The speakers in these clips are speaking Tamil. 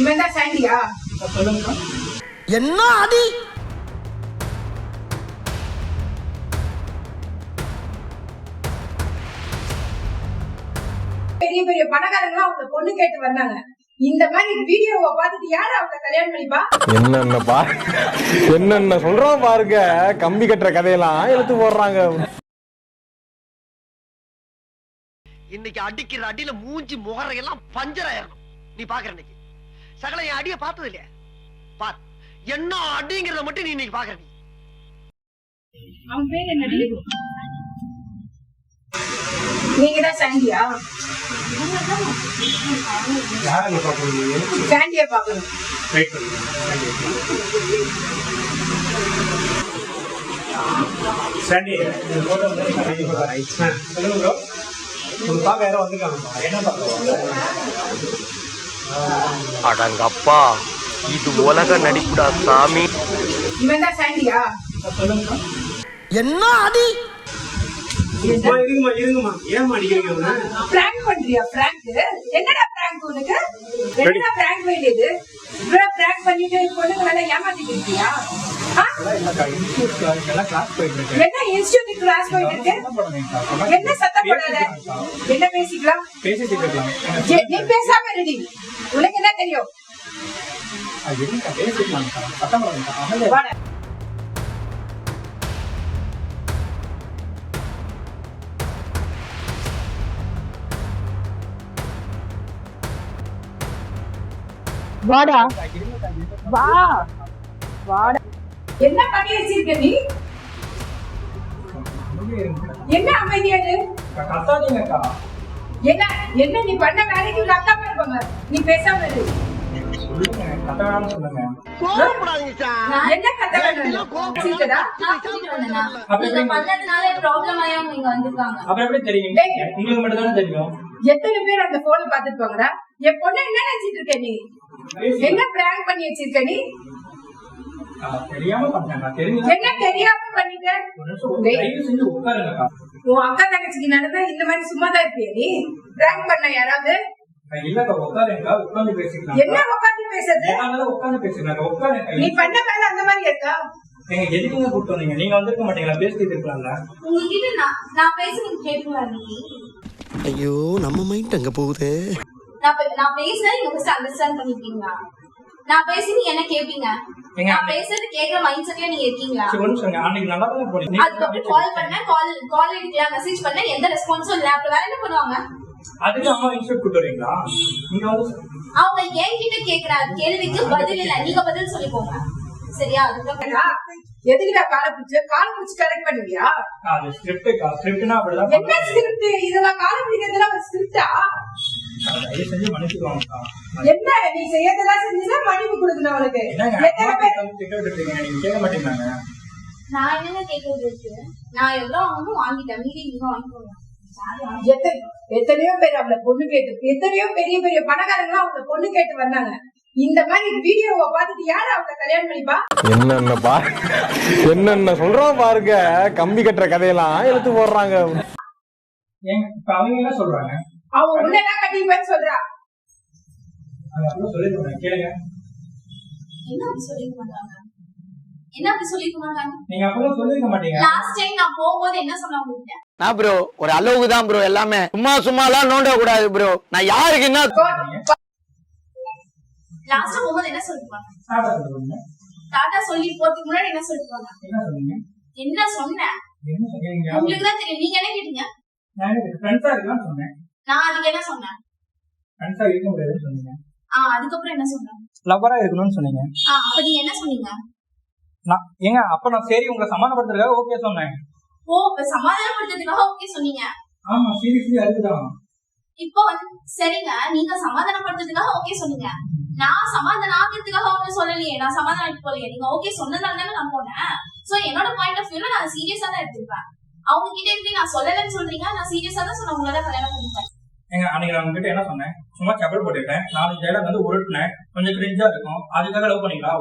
இவன் தான் சாண்டியா? சொல்லுங்க. என்ன அடி? பெரிய பெரிய பணக்காரங்க அவங்க பொண்ணு கேட்டு வந்தாங்க. இந்த மாதிரி வீடியோவை பார்த்துட்டு யாரு அவங்க கல்யாணம் பண்ணிப்பா? என்னென்ன சொல்றோம் பாருங்க. கம்பி கட்டுற கதையெல்லாம் எடுத்து போடுறாங்க. இன்னைக்கு அடிக்கிற அடியில மூஞ்சி முகரையெல்லாம் பஞ்சர் ஆயிரணும். நீ பாக்குற இன்னைக்கு சகல என் அடிய பார்த்தது இல்லையா? பார் என்ன அடிங்கிறத மட்டும் நீ இன்னைக்கு பாக்குற. அவன் பேர் என்னடி? நீங்க தான் சாண்டியா? யாரை பாக்குறீங்க? சாண்டியா பாக்கணும். வெயிட் பண்ணுங்க. சாண்டி இந்த போட்டோ வந்து கண்டிப்பா ரைட் மேன். சொல்லுங்க ப்ரோ. உங்க பாக்க யாரோ வந்திருக்காங்க. என்ன பாக்குறீங்க? அடங்கப்பா இது உலக நடிப்புடா சாமி. இவன் தான் சாண்டியா? சொல்லுங்க. என்ன அடி? இருங்கம்மா ஏமா அடிக்கிறீங்க? பிராங்க் பண்றியா? பிராங்க் என்னடா பிராங்க் உனக்கு? என்னடா பிராங்க் வேண்டியது? இவ்வளவு பிராங்க் பண்ணிட்டு பொண்ணுங்க வேலை ஏமாத்திட்டு இருக்கியா? என்ன இன்ஸ்டிடியூட் கிளாஸ் போயிட்டு இருக்கு? என்ன சத்தம் போடாத. என்ன பேசிக்கலாம்? நீ பேசாம இருடி. உனக்கு என்ன தெரியும்? வாடா வா வாடா. என்ன பண்ணி வச்சிருக்க நீ? என்ன அமைதியாது? என்ன என்ன நீ பண்ண வேலைக்கு உள்ள அக்கா இருப்பாங்க. நீ பேசாம இரு. என்ன கத்த வேணும்? சீட்டடா நீங்க பண்ணதுனால ப்ராப்ளம் ஆயாம நீங்க வந்திருக்காங்க. அப்புறம் எப்படி தெரியும்? உங்களுக்கு மட்டும் தானே தெரியும். எத்தனை பேர் அந்த போனை பாத்துட்டு போங்கடா? என் பொண்ணு என்ன நினைச்சிட்டு இருக்க நீ? என்ன பிராங்க் பண்ணி வச்சிருக்க நீ? தெரியாம பண்ணேன். என்ன தெரியாம பண்ணிட்ட? உன் அக்கா தங்கச்சிக்கு நடந்தா இந்த மாதிரி சும்மா தான் இருப்பியா நீ? பிராங்க் பண்ண யாராவது? என்ன உட்காந்து பேசுறது? நீ பண்ண வேலை அந்த மாதிரி இருக்கா? எதுக்குங்க கூப்பிட்டு நீங்க வந்திருக்க மாட்டீங்களா? பேசிட்டு இருக்கலாம்ல. உங்ககிட்ட நான் பேசுறது கேட்கலாம். ஐயோ நம்ம மைண்ட் அங்க போகுது. நான் பேசுறேன் நீங்க ஃபர்ஸ்ட் அண்டர்ஸ்டாண்ட் பண்ணிப்பீங்களா? நான் பேசி நீங்க என்ன கேப்பீங்க? நான் பேசுறது கேக்குற மைண்ட் செட்ல நீங்க இருக்கீங்களா? அதுக்கப்புறம் கால் பண்ணேன். கால் எடுக்கல. மெசேஜ் பண்ணேன். எந்த ரெஸ்பான்ஸும் இல்ல. அப்புறம் வேற என்ன பண்ணுவாங்க? அதுக்கு அம்மா இன்ஸ்டியூட் கூட்டு வரீங்களா? நீங்க வந்து அவங்க என்கிட்ட கேக்குற கேள்விக்கு பதில் இல்ல. நீங்க பதில் சொல்லிக்கோங்க சரியா? அதுக்கப்புறம் எதுக்குடா காலை பிடிச்சு கரெக்ட் பண்ணுவியா? அது ஸ்கிரிப்ட்னா அப்படிதான். என்ன ஸ்கிரிப்ட்? இதெல்லாம் காலை பிடிக்கிறதுலாம் ஒரு ஸ்கிரிப்டா? தயவு செஞ்சு மன்னிச்சுக்கோங்கக்கா. என்ன நீ செய்யறதெல்லாம் செஞ்சுனா மன்னிப்பு கொடுக்கணும் அவனுக்கு. எத்தனை பேர் நீங்க கேட்க மாட்டீங்களாங்க? நான் என்னங்க கேட்கறது இருக்கு? நான் எவ்வளவு வாங்கணும் வாங்கிட்டேன். மீறி நீங்க வாங்கிக்கோங்க. எத்தனையோ பேர் அவளை பொண்ணு கேட்டு, எத்தனையோ பெரிய பெரிய பணக்காரங்க அவளை பொண்ணு கேட்டு வந்தாங்க. இந்த மாதிரி வீடியோவை பார்த்துட்டு யாரு அவங்க கல்யாணம் பண்ணிப்பா? என்னென்ன சொல்றோம் பாருங்க. கம்பி கட்டுற கதையெல்லாம் எடுத்து போடுறாங்க. இப்ப அவங்க என்ன சொல்றாங்க? அவன் உன்னதான் கட்டிப்பேன்னு சொல்றா. கேளுங்க. என்ன அப்படி சொல்லிக்க மாட்டாங்க? என்ன அப்படி சொல்லிக்க மாட்டாங்க? நீங்க அப்பதான் சொல்லிருக்க மாட்டீங்க. லாஸ்ட் டைம் நான் போகும்போது என்ன சொன்னா உங்ககிட்ட? நான் ப்ரோ ஒரு அளவுக்கு தான் ப்ரோ. எல்லாமே சும்மாலாம் நோண்ட கூடாது ப்ரோ. நான் யாருக்கு என்ன லாஸ்ட் போகும்போது என்ன சொல்லிருப்பாங்க? டாடா சொல்லி போறதுக்கு முன்னாடி என்ன சொல்லிருப்பாங்க? என்ன சொன்னேன்? உங்களுக்கு தான் தெரியும். நீங்க என்ன கேட்டீங்க? நான் அதுக்கு என்ன சொன்னேன்? அதுக்கப்புறம் என்ன சொன்னேன்? லவ்வரா இருக்கணும்னு சொன்னீங்க. அப்ப நீங்க என்ன சொன்னீங்க? அப்ப நான் சரி உங்களை சமாதானப்படுத்துறதுக்காக ஓகே சொன்னேன். இப்ப சமாதானப்படுத்துறதுக்காக ஓகே சொன்னீங்க. ஆமா சீரியஸ்லி அதுதான். இப்போ வந்து சரிங்க, நீங்க சமாதானப்படுத்துறதுக்காக ஓகே சொன்னீங்க. நான் சமாதானம் ஆகிறதுக்காக ஒண்ணு சொல்லலையே. நான் சமாதானம் போலையே. நீங்க ஓகே சொன்னதால தானே நான் போனேன். சோ என்னோட பாயிண்ட் ஆஃப் வியூல நான் சீரியஸா தான் எடுத்துப்பேன். அவங்க கிட்ட எப்படி நான் சொல்லலன்னு சொல்றீங்க? நான் சீரியஸா தான் சொன்ன உங்களதான் கல்யாணம் பண்ணிப்பேன். அன்னைக்கு நான் உங்ககிட்ட என்ன சொன்னேன்? சும்மா செப்பல் போட்டுட்டேன். 4 டைலாக் வந்து உருட்டினேன். கொஞ்சம் கிரிஞ்சா இருக்கும். அதுக்காக லவ் பண்ணீங்களா?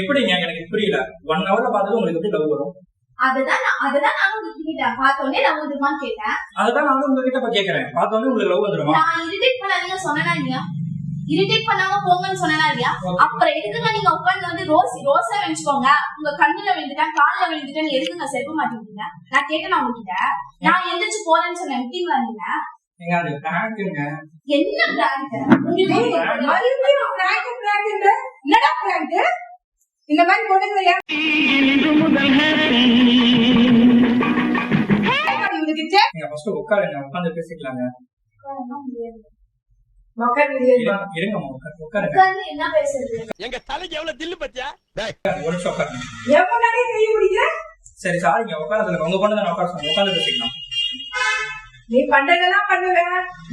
எப்படிங்க? எனக்கு புரியல. 1 ஹவர்ல பார்த்தது உங்களுக்கு எப்படி லவ் வரும்? அதுதான் நானும் உங்ககிட்ட பார்த்தோன்னே லவ் வந்துருமா கேட்டேன். அதுதான் நானும் உங்ககிட்ட இப்ப கேக்குறேன். பார்த்தோன்னே உங்களுக்கு லவ் வந்துருமா? நான் இரிட்டேட் பண்ணாதீங்க சொன்னேனா இல்லையா? இரிட்டேட் பண்ணாம போங்கன்னு சொன்னா இல்லையா? அப்புறம் எதுக்குங்க நீங்க உட்கார்ந்து வந்து ரோஸா வச்சுக்கோங்க, உங்க கண்ணுல விழுந்துட்டேன் கால்ல விழுந்துட்டேன்னு எதுக்குங்க செருப்ப மாட்டீங்க? நான் கேட்டேன் உங்ககிட்ட, நான் எந்திரிச்சு போறேன்னு சொன்னேன், விட்டீங்களா நீங்க? அது பிராங்க்ங்க. என்ன பிராங்க்? மறுபடியும் பிராங்க் என்னடா பிராங்க்? இந்த மாதிரி பொண்ணுங்களை நீங்க ஃபர்ஸ்ட் உட்காருங்க, உட்கார்ந்து பேசிக்கலாங்க. இருங்க உட்காருங்க. என்ன பேசுறது? எங்க தலைக்கு எவ்வளவு தில்லு பத்தியா? ஒரு நிமிஷம் உட்காருங்க. எவனாலே கை பிடிக்கிற? சரி சாரிங்க, உட்கார சொல்லுங்க. உங்க பொண்ணு தான் உட்கார சொல்லுங்க, உட்கார்ந்து பேசிக்கலாம். நீ பண்றதெல்லாம் பண்ணுவ,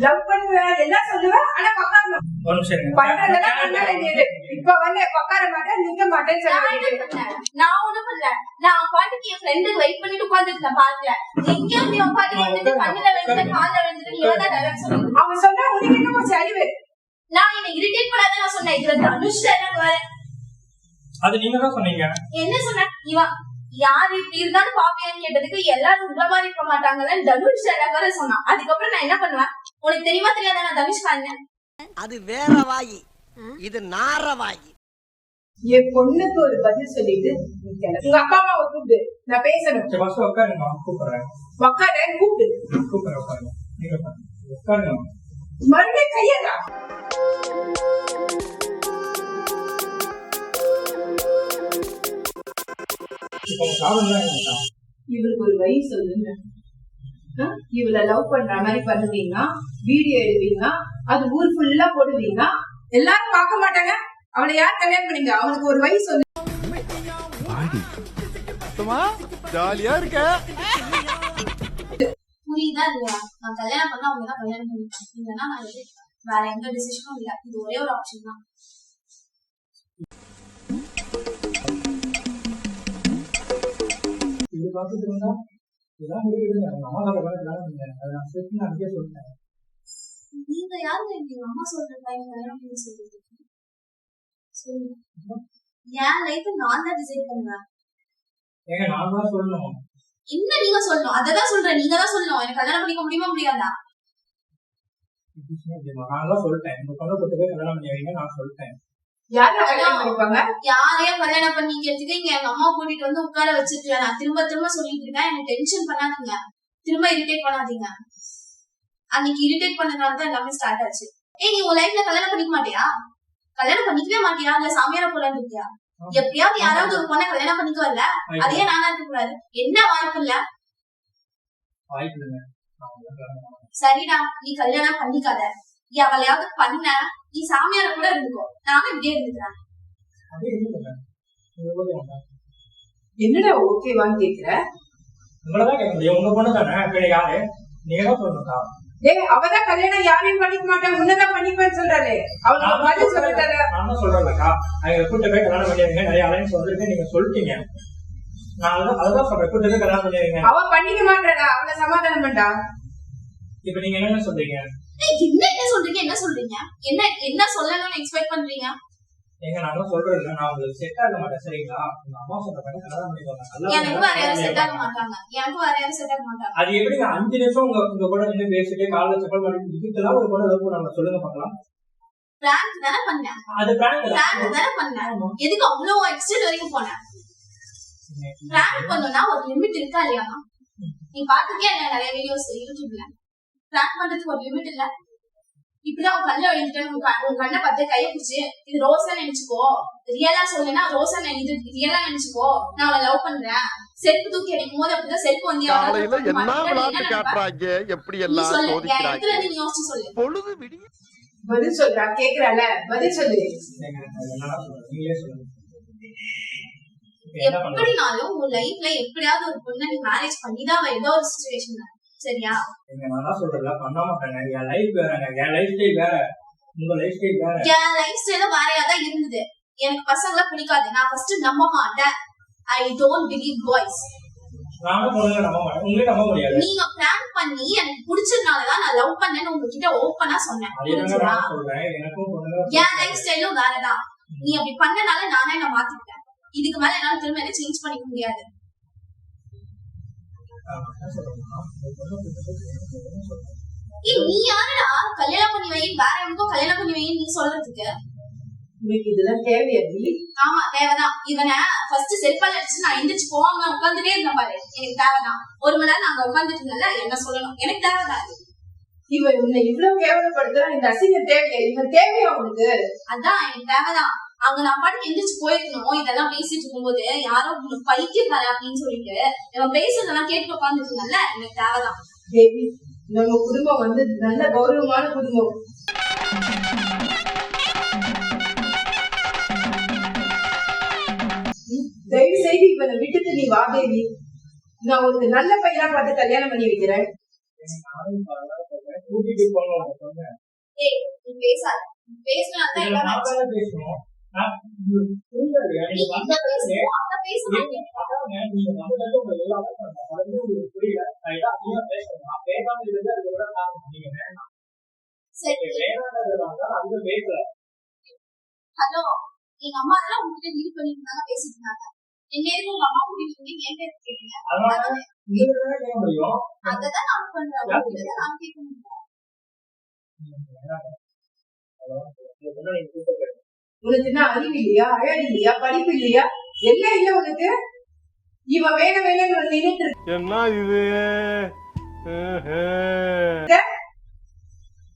லவ் பண்ணுவ, எல்லாம் சொல்லுவ, ஆனா பக்கார ஒரு நிமிஷம் இருங்க. பண்றதெல்லாம் பண்ண வேண்டியது. இப்ப வந்து பக்கார மாட்டேன், நிக்க மாட்டேன்னு சொல்ல வேண்டியது. நான் ஒண்ணும் பண்ணல. நான் பாட்டுக்கு என் ஃப்ரெண்டுக்கு வெயிட் பண்ணிட்டு உட்கார்ந்துருக்கேன் பார்க்கல. எங்கேயோ நீ உன் பாட்டுக்கு வந்துட்டு கண்ணுல விழுந்து கால்ல விழுந்துட்டு நீ தான் டைரக்ட் சொல்லுங்க. அவன் சொன்னா உனக்கு என்ன ஒரு அறிவு? நான் என்ன இரிட்டேட் பண்ணாத நான் சொன்னேன். இதுல தனுஷ் எனக்கு வேற. அது நீங்க தான் சொன்னீங்க. என்ன சொன்ன? இவன் யாரு இப்படி இருந்தாலும் பாப்பியான்னு கேட்டதுக்கு எல்லாரும் உள்ள மாதிரி இருக்க மாட்டாங்கன்னு தனுஷ் எனக்கு வேற சொன்னான். அதுக்கப்புறம் நான் என்ன பண்ணுவேன்? உனக்கு தெரியுமா தெரியாத நான் தனுஷ் காரணேன். அது வேற வாயி, இது நார வாயி. என் பொண்ணுக்கு ஒரு பதில் சொல்லிட்டு உங்க அப்பா அம்மாவை கூப்பிடு, நான் பேசணும். சரி ஃபர்ஸ்ட் உட்காருங்க, கூப்பிடுறேன். உக்கார கூப்பிடு. கூப்பிடுறேன், உட்காருங்க. நீங்க உட்காருங்க. மறுபடியும் கையடா. இவளுக்கு ஒரு வழி சொல்லுங்க. இவளை லவ் பண்ற மாதிரி பண்ணுவீங்க, வீடியோ எடுப்பீங்க, அது ஊர் ஃபுல்லா போடுவீங்க, எல்லாரும் பார்க்க மாட்டாங்க. அவளை யார் கல்யாணம் பண்ணீங்க? அவனுக்கு ஒரு வழி சொல்லு. ஜாலியா இருக்க. புரியுதா இல்லையா? நான் கல்யாணம் பண்ணா அவங்க தான் கல்யாணம் பண்ணிப்பேன். இல்லைன்னா நான் வேற எந்த டிசிஷனும் இல்ல. இது ஒரே ஒரு ஆப்ஷன் தான். இது பார்த்துட்டு இருந்தா இதான் முடியுதுங்க. அவங்க அம்மா சொல்ற மாதிரி அதை நான் சேர்த்து அங்கேயே சொல்லிட்டேன். நீங்க யாரு எங்க அம்மா சொல்ற டைம் கல்யாணம் பண்ணி சொல்லிட்டு சொல்லுங்க. என் லைஃப் நான் தான் டிசைட் பண்ணுவேன். ஏங்க நான் தான் சொல்லணும். என்ன நீங்க சொல்லணும்? அததான் சொல்றேன், நீங்க தான் சொல்லணும். எனக்கு கல்யாணம் பண்ணிக்க முடியுமா முடியாதா? நான் தான் சொல்லிட்டேன், உங்க பொண்ணை கொண்டு போய் கல்யாணம் பண்ணி வைங்க நான் சொல்லிட்டேன். யாரும் கல்யாணம் பண்ணிப்பாங்க? யாரையும் கல்யாணம் பண்ணிக்கிறதுக்கு இங்க எங்க அம்மா கூட்டிட்டு வந்து உட்கார வச்சிருக்கேன். நான் திரும்ப திரும்ப சொல்லிட்டு இருக்கேன், எனக்கு டென்ஷன் பண்ணாதீங்க, திரும்ப இரிட்டேட் பண்ணாதீங்க. அன்னைக்கு இரிட்டேட் பண்ணதுனாலதான் எல்லாமே ஸ்டார்ட் ஆச்சு. நீ உன் லைஃப்ல கல்யாணம் பண்ணிக்க மாட்டியா? கல்யாணம் பண்ணிக்கவே மாட்டியா? இல்ல சாமியார போலான்னு இருக்கியா? எப்படியாவது யாராவது ஒரு பொண்ணை கல்யாணம் பண்ணிக்க வரல, அதையே நானா இருக்க கூடாது? என்ன வாய்ப்பு இல்ல? சரிடா, நீ கல்யாணம் பண்ணிக்காத. எவளையாவது பண்ண நீ சாமியார கூட இருந்துக்கோ, நானும் இப்படியே இருந்துக்கிறேன். என்னடா ஓகேவான்னு கேக்குற? உங்களதான் கேட்க முடியும், உங்க பொண்ணு தானே. யாரு நீங்க தான் சொல்லணும்க்கா. டேய், அவதான் கல்யாணம் யாரையும் பண்ணிக்க மாட்டேன், உன்னதான் பண்ணிப்பேன்னு சொல்றாளே, அவளுக்கு பதில் சொல்லிட்டாரு. நான் சொல்றேன்க்கா, அவங்க கூட்டு போய் கல்யாணம் பண்ணிடுங்க, நிறைய அலைன்ஸ் வந்துருக்கு நீங்க சொல்லிட்டீங்க. நான் அதுதான் சொல்றேன், கூட்டு போய் கல்யாணம் பண்ணிடுங்க. அவ பண்ணிக்க மாட்டாடா, அவளை சமாதானம் பண்ணா. இப்ப நீங்க என்ன சொல்றீங்க? என்ன சொல்றீங்க? என்ன சொல்றீங்க? என்ன சொல்லணும்னு எக்ஸ்பெக்ட் பண்றீங்க? எங்க நான் சொல்றேன், நான் உங்களுக்கு செட் ஆக மாட்டேன். சரிங்களா? உங்க அம்மா சொல்ற மாதிரி கல்யாணம் பண்ணிக்கோங்க. எனக்கு வேற யாரும் செட் ஆக மாட்டாங்க. எனக்கு வேற யாரும் செட் ஆக மாட்டாங்க. அது எப்படி 5 நிமிஷம் உங்க கூட நின்று பேசிட்டு காலைல செப்பல் பண்ணி இதுக்கெல்லாம் ஒரு பொண்ணு லவ் பண்ணுவாங்க? சொல்லுங்க பார்க்கலாம். பிராங்க் தானே பண்ணேன். அது பிராங்க் தானே பண்ணேன். எதுக்கு அவ்வளவு எக்ஸ்டெண்ட் வரைக்கும் போனேன்? பிராங்க் பண்ணனும்னா ஒரு லிமிட் இருக்கா இல்லையா? நீ பாத்துக்கே நிறைய வீடியோஸ் யூடியூப்ல. பிராங்க் பண்றதுக்கு ஒரு லிமிட் இல்ல. இப்படிதான் உன் கல்ல எழுதிட்டேன், உன் கண்ணை பார்த்து கையை பிடிச்சு இது ரோஸா நினைச்சுக்கோ, ரியலா சொல்லுன்னா ரோஸா இது ரியலா நினைச்சுக்கோ, நான் அவளை லவ் பண்றேன். செருப்பு தூக்கி அடிக்கும் போது அப்படிதான் செருப்பு வந்து யோசிச்சு சொல்லு. பதில் சொல்றா, கேக்குறால, பதில் சொல்லு. எப்படினாலும் உன் லைஃப்ல எப்படியாவது ஒரு பொண்ணை நீ மேரேஜ் பண்ணிதான் ஏதோ ஒரு சிச்சுவேஷன். சரியா? நான் சொல்றேன், பண்ண மாட்டாங்க. என் லைஃப் வேறங்க, என் லைஃப் ஸ்டைல் வேற, உங்க லைஃப் ஸ்டைல் வேற. என் லைஃப் ஸ்டைல வேறையாதான் இருந்தது. எனக்கு பசங்களை பிடிக்காது, நான் ஃபர்ஸ்ட் நம்ப மாட்டேன். I don't believe boys. நானும் பொண்ணுங்க நம்ப மாட்டேன், உங்களே நம்ப முடியாது. நீங்க பிளான் பண்ணி எனக்கு பிடிச்சதுனாலதான் நான் லவ் பண்ணேன்னு உங்ககிட்ட ஓப்பனா சொன்னேன். என் லைஃப் ஸ்டைலும் வேறதான். நீ அப்படி பண்ணனால நானே என்ன மாத்திக்கிட்டேன். இதுக்கு மேல என்னால திரும்ப என்ன சேஞ்ச் பண்ணிக்க முடியாது. ஏய் நீ யாருடா கல்யாணம் பண்ணி வை வேற எவனுக்கும் கல்யாணம் பண்ணி வைன்னு நீ சொல்றதுக்கு? உங்களுக்கு இதெல்லாம் தேவையாடி? ஆமா தேவைதான். இவனை ஃபர்ஸ்ட் செல்பால் அடிச்சு நான் எந்திரிச்சு போவாம உட்காந்துட்டே இருந்தேன் பாரு, எனக்கு தேவைதான். 1 மணி நேரம் நாங்க உட்காந்துட்டு இருந்தோம்ல, என்ன சொல்லணும், எனக்கு தேவைதான். இவன் உன்னை இவ்வளவு கேவலப்படுத்துறான், இந்த அசிங்கம் தேவையா? இவன் தேவையா உனக்கு? அதான் எனக்கு தேவைதான். அங்க நான் பாட்டுக்கு எந்திரிச்சு போயிருக்கணும். இதெல்லாம் பேசிட்டு இருக்கும்போது யாரோ உங்களுக்கு பைத்தியக்கார அப்படின்னு சொல்லிட்டு இவன் பேசுறதெல்லாம் கேட்டு உட்காந்துட்டு இருந்தால, எனக்கு தேவைதான். தேவி, நம்ம குடும்பம் வந்து நல்ல கௌரவமான குடும்பம். தயவு செய்து இவனை விட்டுட்டு நீ வா தேவி. நான் உனக்கு நல்ல பையனா பார்த்து கல்யாணம் பண்ணி வைக்கிறேன். கூட்டிட்டு போகணும் சொன்னேன். ஏய் நீ பேசாத, பேசினாதான் எல்லாம் பேசணும். ஹலோ, எங்க அம்மா எல்லாம் உங்ககிட்ட டீல் பண்ணிட்டு இருந்தாங்க, பேசிட்டு இருந்தாங்க. என்ன எதுக்கு உங்க அம்மா கூட்டிட்டு இருந்தீங்க, எங்க இருக்கு கேட்டீங்க? அதான் நான் பண்றேன், உங்ககிட்ட நான் கேட்க முடியும். உனக்கு என்ன அறிவு இல்லையா, அழகு இல்லையா, படிப்பு இல்லையா, எல்லாம் இல்ல உனக்கு? இவன் வேணும் வேணும்னு வந்து நின்னுட்டு இருக்க. என்ன இது?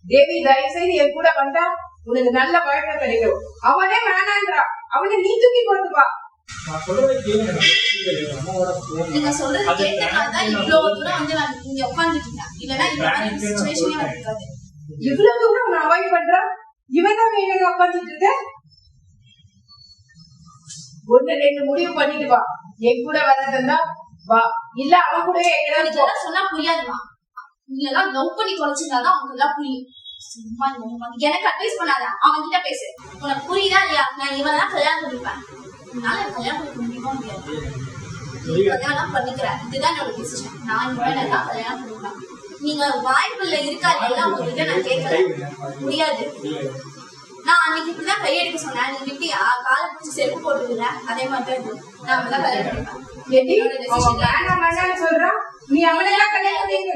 தேவி, தயவு செய்து என் கூட வந்தா உனக்கு நல்ல வாழ்க்கை கிடைக்கும். அவனே வேணான்றான், அவனை நீ தூக்கி போட்டுப்பா. நீங்க சொல்றது கேட்டனாலதான் இவ்வளவு தூரம் வந்து நான் இங்க உட்காந்துட்டு இருக்கேன். இல்லன்னா இந்த மாதிரி சிச்சுவேஷனே இருக்காது. இவ்வளவு தூரம் அவன் அவாய்ட் பண்றான், இவன் தான் வேணும்னு உட்காந்துட்டு இருக்க. 1-2 முடிவு பண்ணிட்டு வா. என் கூட வர்றதுன்னா வா, இல்ல அவன் கூட எங்கேயாவது போ. இதெல்லாம் சொன்னா புரியாதுமா. நீ எல்லாம் லவ் பண்ணி தொலைச்சிருந்தாதான் அவனுக்கு எல்லாம் புரியும். சும்மா எனக்கு அட்வைஸ் பண்ணாத, அவன் கிட்ட பேசு. உனக்கு புரியுதா இல்லையா? நான் இவன் தான் கல்யாணம் பண்ணிப்பேன். இதனால கல்யாணம் பண்ணி முடிக்க முடியாது. நீ கல்யாணம் பண்ணிக்கிறேன், இதுதான் என்னோட டிசிஷன். நான் இவனை தான் கல்யாணம் பண்ணிப்பேன். நீங்க வாய்ப்புல இருக்கா எல்லாம் உங்ககிட்ட நான் கேட்கல, முடியாது. நான் அன்னைக்கு இப்படிதான் கையெடுக்க சொன்னேன், நீ விட்டியா? காலை பிடிச்சி செருப்பு போட்டுக்கல, அதே மாதிரிதான் இது. நான் தான் கல்யாணம் பண்ணிப்பேன். அவன் வேணாம் வேணாம்னு சொல்றான், நீ அவனையெல்லாம் கல்யாணம் பண்ணிக்க.